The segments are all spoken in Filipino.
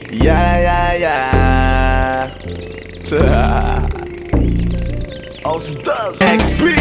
Yeah. Ausdal XP.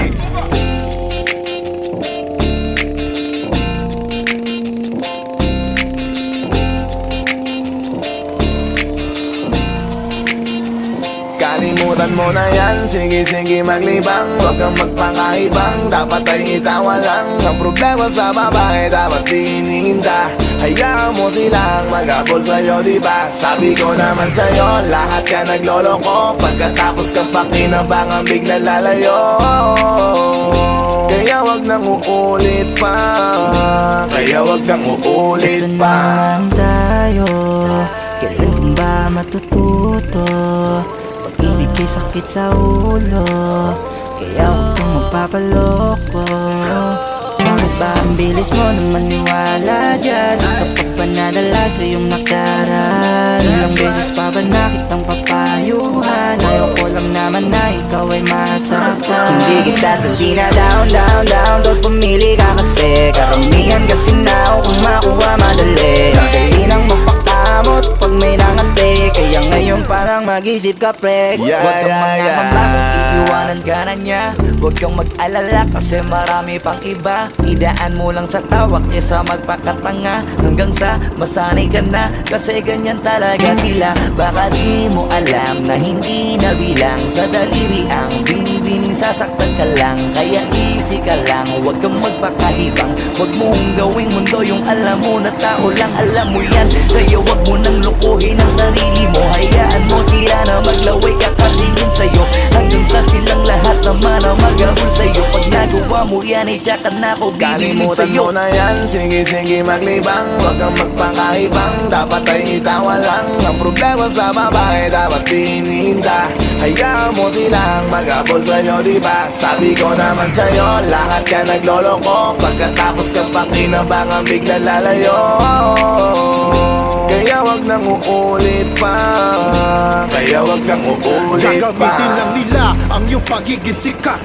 Kalimutan mo na yan, sige maglibang. Huwag kang magpakaibang, dapat ay itawa lang. Ang problema sa babae, dapat dininda. Hayaan mo silang mag-abol sa'yo, diba? Sabi ko naman sa'yo, lahat ka nagloloko. Pagkatapos kang pakinabangan, bigla lalayo. Kaya wag nang uulit pa. Ito naman tayo, kailan ba matututo? Pag-ibig ay sakit sa ulo, kaya huwag kang magpapaloko. Bakit ba ang bilis mo na maniwala dyan? Di ka pa ba nadala sa iyong nakaraan? Ilang beses pa ba nakitang papayuhan? Ayaw ko lang naman na ikaw ay masaktan. Hindi kita sa down. Doon pumili ka kasi karamihan kasi na kung makuha madali. Dali nang magpakamot pag may nangante. Kaya ngayon parang mag-isip ka pre. Huwag kang mangangamba kung iiwanan ka na niya. Huwag kang mag-alala kasi marami pang iba. Idaan mo lang sa tawak niya sa magpakatanga, hanggang sa masanay ka na, kasi ganyan talaga sila. Baka di mo alam na hindi nabilang sa daliri ang binibining sasaktan ka lang. Kaya easy ka lang, huwag kang magpakaibang. Huwag mong gawing mundo yung alam mo na tao lang alam mo yan. Kaya huwag mo nang lukuhin ang sarili mo. Hayaan mo sila na maglaway kakatingin sa'yo, hanggang sa silang lahat naman ang mag-abol sa'yo. Pag nagawa mo yan ay tsaka na ako bibilig Kalimutan sa'yo. mo na yan, sige maglibang. Huwag kang magpakaibang, dapat ay itawa lang. Ang problema sa babae, dapat dininda. Hayaan mo silang mag-abol sa'yo, diba? Sabi ko naman sa'yo, lahat ka nagloloko. Pagkatapos kang pakinabangan, bigla lalayo. Kaya wag nang uulit pa. Gagamitin lang nila ang iyong pagiging sikat.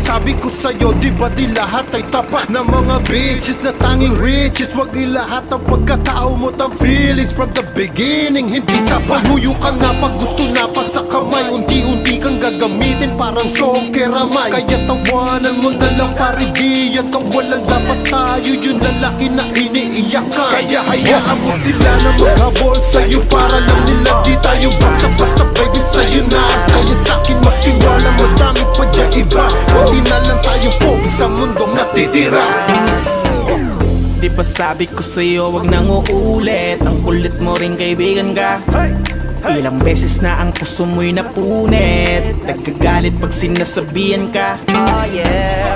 Sabi ko sa'yo, di ba di lahat ay tapat na mga bitches na tanging riches? Wag ilahat ang pagkatao mo tang feelings from the beginning. Hindi sapat, huyo ka na pag gusto na pa sa kamay. Unti-unti kang gagamitin parang song keramay. Kaya tawanan mo na lang pare diyan. Kung walang dapat tayo, yun lalaki na iniiyakan. Kaya hayaan mo sila na maghabol sa'yo, para lang nila di tayo basta-basta pwede sa'yo na. Kaya sa'kin magtiwala, madami pa dyan iba. Hindi na lang tayo po sa mundong natitira. Di ba sabi ko sa'yo wag nang uulit? Ang kulit mo rin kaibigan ka. Ilang beses na ang puso mo'y napunit. Nagkagalit pag sinasabihan ka.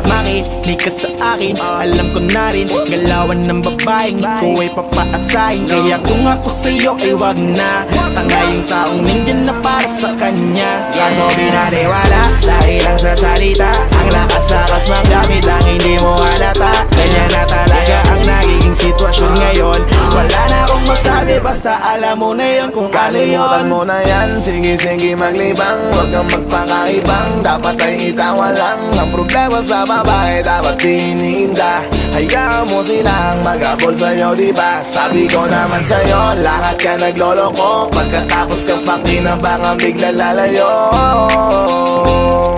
Makinig ka sa akin, alam ko na rin galawan ng babaeng ikaw ay papaasahin. Kaya kung ako sa'yo ay wag na. Tanga yung taong nandyan na para sa kanya. Kaso binaniwala dahil lang sa salita. Ang lakas-lakas magdamit lang hindi mo halata. Ganyan na talaga ang nagiging sitwasyon ngayon. Wala na akong masabi, basta alam mo na yun kung paano yun. Kalimutan mo na yan, sige maglibang. Huwag kang magpakaibang, dapat ay itawa lang. Ang problema sa babae, dapat dininda. Hayaan mo silang mag-abol sa'yo, diba? Sabi ko naman sa'yo, lahat ka nagloloko. Pagkatapos kang pakinabangan, bigla lalayo.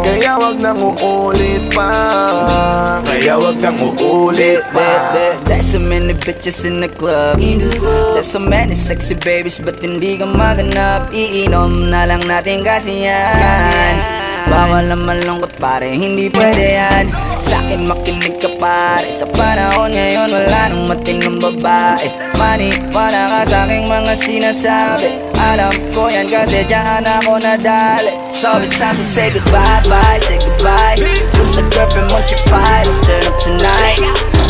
Kaya wag nang uulit pa. There's so many bitches in the club. There's so many sexy babies, but hindi ka maganap. Iinom na lang natin kasi yan. Bawal na malungkot pare, hindi pwede yan. Sa'kin makinig ka pare, sa panahon ngayon wala nang matinong babae. Maniwala ka sa'king mga sinasabi. Alam ko yan kasi dyan ako nadali. So it's time to say goodbye, say goodbye. Lose a girlfriend, won't you fight? Let's turn up tonight.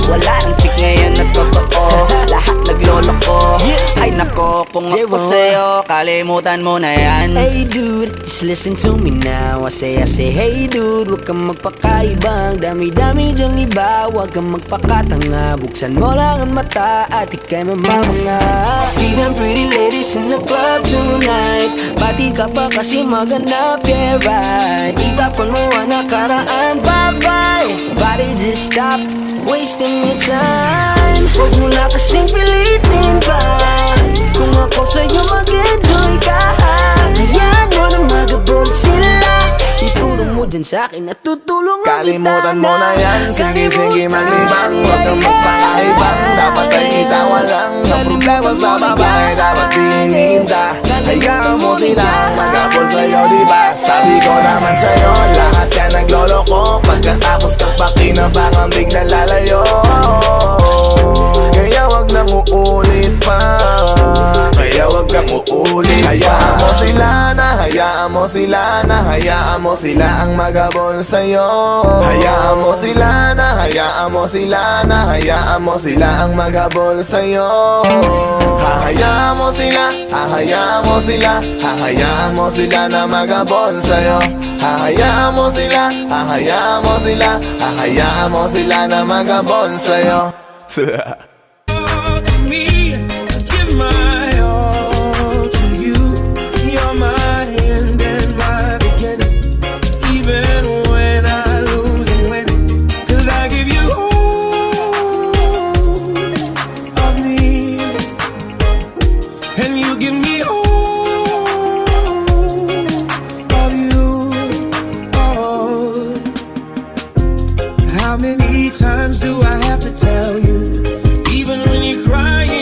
Wala nang chick ngayon na totoo, lahat nagloloko. Ay nako, kung ako sa'yo, kalimutan mo na yan. Hey dude, just listen to me now. I say hey dude, huwag kang magpakaibang. Dami-dami dyang iba, huwag kang magpakatanga. Buksan mo lang ang mata at ika'y mamamanga. See them pretty ladies in the club tonight. Pati ka pa kasi maganap, yeah right. Itapon mo ang nakaraan, bye-bye. Body just stop wasting your time. Huwag mo na kasing pilitin pa. Kung ako sa'yo kaibigan sa akin at tutulungan Kalimutan mo na yan, sige maglibang, huwag kang magpakaibang. Dapat ay itawa lang, ang problema sa babae dapat dininda. Hayaan mo silang magabol sa'yo, diba? Sabi ko naman sa'yo, lahat yan nagloloko. Pagkatapos kang pakinabangan, bigla lalayo. Kaya wag nang uulit pa, kaya wag kang uulit. Hayaan mo sila na, hayaan mo sila na, hayaan mo sila ang magabol sa'yo. Hayaan mo sila na, hayaan mo sila na, hayaan mo sila ang magabol sa'yo. Hahayaan mo sila, hahayaan mo sila, hahayaan mo sila na magabol sa'yo. Hahayaan mo sila, hahayaan mo sila, hahayaan mo sila na magabol sa'yo. To me, I give my all to you. You're my end and my beginning. Even when I lose and win, 'cause I give you all of me, and you give me all of you. Oh, how many times do I have to tell you? Even when you're crying